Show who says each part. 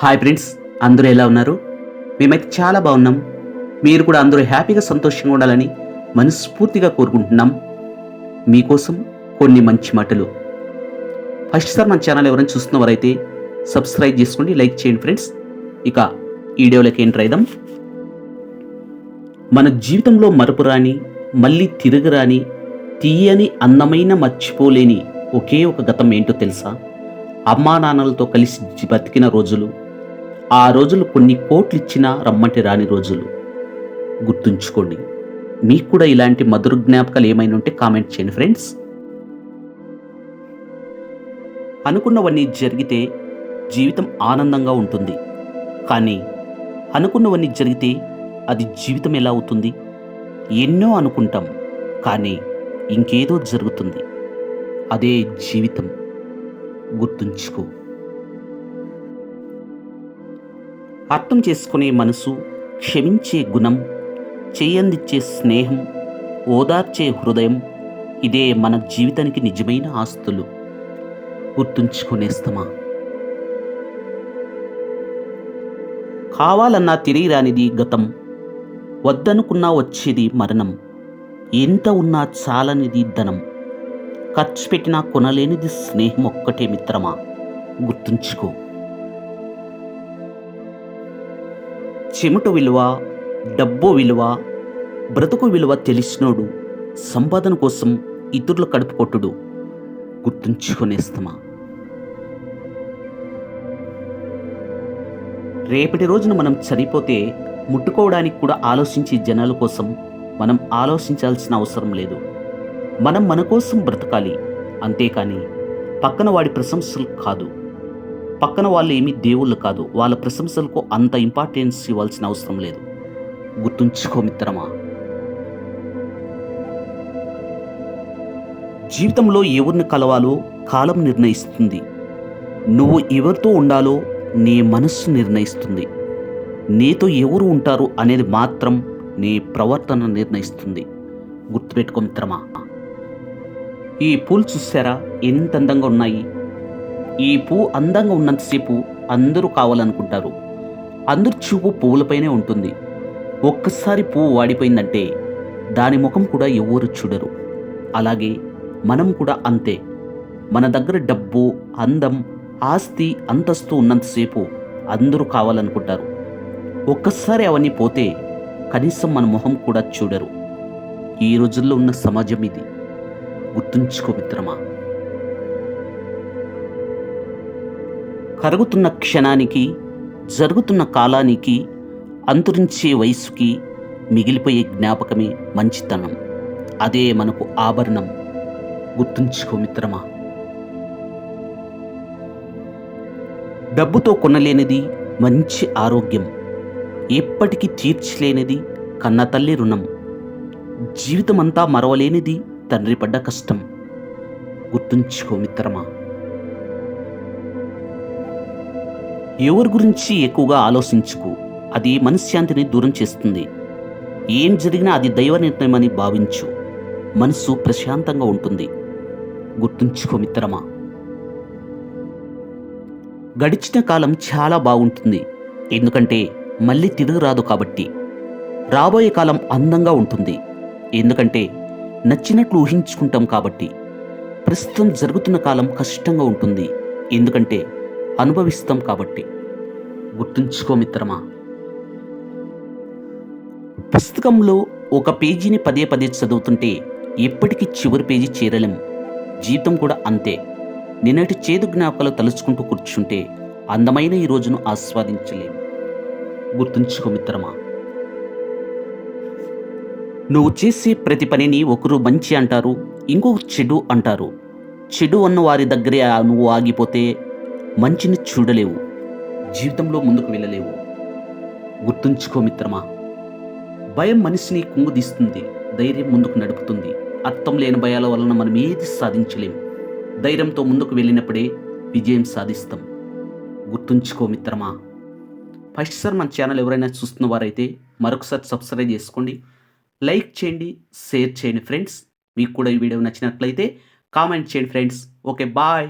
Speaker 1: Hi friends, అందరూ ఎలా ఉన్నారు? మేమైతే చాలా బాగున్నాం. మీరు కూడా అందరూ హ్యాపీగా సంతోషంగా ఉండాలని మనస్ఫూర్తిగా కోరుకుంటున్నాం. మీకోసం కొన్ని మంచి మాటలు. ఫస్ట్ సార్ మన ఛానల్ ఎవరైనా చూస్తున్నవారైతే సబ్స్క్రైబ్ చేసుకోండి, లైక్ చేయండి ఫ్రెండ్స్. ఇక వీడియోలోకి ఎంటర్ అయిదాం. మన జీవితంలో మరపురాని, మళ్ళీ తిరగరాని, తీయని, అందమైన, మర్చిపోలేని ఒకే ఒక గతం ఏంటో తెలుసా? అమ్మా నాన్నలతో కలిసి బతికిన రోజులు. ఆ రోజులు కొన్ని కోట్లు ఇచ్చినా రమ్మంటే రాని రోజులు. గుర్తుంచుకోండి. మీకు కూడా ఇలాంటి మధుర జ్ఞాపకాలు ఏమైనా ఉంటే కామెంట్ చేయండి ఫ్రెండ్స్. అనుకున్నవన్నీ జరిగితే జీవితం ఆనందంగా ఉంటుంది. కానీ అనుకున్నవన్నీ జరిగితే అది జీవితం ఎలా అవుతుంది? ఎన్నో అనుకుంటాం, కానీ ఇంకేదో జరుగుతుంది. అదే జీవితం. గుర్తుంచుకో. అర్థం చేసుకునే మనసు, క్షమించే గుణం, చేయందిచ్చే స్నేహం, ఓదార్చే హృదయం, ఇదే మన జీవితానికి నిజమైన ఆస్తులు. గుర్తుంచుకునేస్తమా? కావాలన్నా తిరిగి రానిది గతం, వద్దనుకున్నా వచ్చేది మరణం, ఎంత ఉన్నా చాలనిది ధనం, ఖర్చు పెట్టినా కొనలేనిది స్నేహం ఒక్కటే మిత్రమా. గుర్తుంచుకో. చెమట విలువ, డబ్బు విలువ, బ్రతుకు విలువ తెలిసినోడు సంపాదన కోసం ఇతరుల కడుపు కొట్టుడు. గుర్తుంచుకునేస్తమా? రేపటి రోజున మనం చనిపోతే ముట్టుకోవడానికి కూడా ఆలోచించే జనాల కోసం మనం ఆలోచించాల్సిన అవసరం లేదు. మనం మన కోసం బ్రతకాలి, అంతేకాని పక్కన వాడి ప్రశంసలు కాదు. పక్కన వాళ్ళు ఏమీ దేవుళ్ళు కాదు, వాళ్ళ ప్రశంసలకు అంత ఇంపార్టెన్స్ ఇవ్వాల్సిన అవసరం లేదు. గుర్తుంచుకో మిత్రమా. జీవితంలో ఎవరిని కలవాలో కాలం నిర్ణయిస్తుంది. నువ్వు ఎవరితో ఉండాలో నీ మనస్సు నిర్ణయిస్తుంది. నీతో ఎవరు ఉంటారు అనేది మాత్రం నీ ప్రవర్తన నిర్ణయిస్తుంది. గుర్తుపెట్టుకో మిత్రమా. ఈ పూలు చూసారా ఎంత అందంగా ఉన్నాయి? ఈ పువ్వు అందంగా ఉన్నంతసేపు అందరూ కావాలనుకుంటారు. అందరు చూపు పువ్వులపైనే ఉంటుంది. ఒక్కసారి పువ్వు వాడిపోయిందంటే దాని ముఖం కూడా ఎవరు చూడరు. అలాగే మనం కూడా అంతే. మన దగ్గర డబ్బు, అందం, ఆస్తి, అంతస్తు ఉన్నంతసేపు అందరూ కావాలనుకుంటారు. ఒక్కసారి అవన్నీ పోతే కనీసం మన మొహం కూడా చూడరు. ఈ రోజుల్లో ఉన్న సమాజం ఇది. గుర్తుంచుకో మిత్రమా. కరుగుతున్న క్షణానికి, జరుగుతున్న కాలానికి, అంతరించే వయసుకి మిగిలిపోయే జ్ఞాపకమే మంచితనం. అదే మనకు ఆభరణం. గుర్తుంచుకో మిత్రమా. డబ్బుతో కొనలేనిది మంచి ఆరోగ్యం, ఎప్పటికీ తీర్చలేనిది కన్నతల్లి రుణం, జీవితమంతా మరవలేనిది తండ్రి పడ్డ కష్టం. గుర్తుంచుకో మిత్రమా. ఎవరి గురించి ఎక్కువగా ఆలోచించుకు, అది మనశ్శాంతిని దూరం చేస్తుంది. ఏం జరిగినా అది దైవ నిర్ణయమని భావించు, మనసు ప్రశాంతంగా ఉంటుంది. గుర్తుంచుకో మిత్రమా. గడిచిన కాలం చాలా బాగుంటుంది, ఎందుకంటే మళ్ళీ తిరిగి రాదు కాబట్టి. రాబోయే కాలం అందంగా ఉంటుంది, ఎందుకంటే నచ్చినట్లు ఊహించుకుంటాం కాబట్టి. ప్రస్తుతం జరుగుతున్న కాలం కష్టంగా ఉంటుంది, ఎందుకంటే అనుభవిస్తాం కాబట్టి. గుర్తుంచుకో మిత్రమా. పుస్తకంలో ఒక పేజీని పదే పదే చదువుతుంటే ఎప్పటికీ చివరి పేజీ చేరలేం. జీవితం కూడా అంతే. నిన్నటి చేదు జ్ఞాపకాలు తలుచుకుంటూ కూర్చుంటే అందమైన ఈ రోజును ఆస్వాదించలేం. గుర్తుంచుకో మిత్రమా. నువ్వు చేసే ప్రతి పనిని ఒకరు మంచి అంటారు, ఇంకొకరు చెడు అంటారు. చెడు అన్న వారి దగ్గరే నువ్వు ఆగిపోతే మంచిని చూడలేవు, జీవితంలో ముందుకు వెళ్ళలేవు. గుర్తుంచుకో మిత్రమా. భయం మనిషిని కుంగుదీస్తుంది, ధైర్యం ముందుకు నడుపుతుంది. అర్థం లేని భయాల వలన మనం ఏది సాధించలేం. ధైర్యంతో ముందుకు వెళ్ళినప్పుడే విజయం సాధిస్తాం. గుర్తుంచుకో మిత్రమా. ఫస్ట్ సార్ మన ఛానల్ ఎవరైనా చూస్తున్న వారైతే మరొకసారి సబ్స్క్రైబ్ చేసుకోండి, లైక్ చేయండి, షేర్ చేయండి ఫ్రెండ్స్. మీకు కూడా ఈ వీడియో నచ్చినట్లయితే కామెంట్ చేయండి ఫ్రెండ్స్. Okay, bye.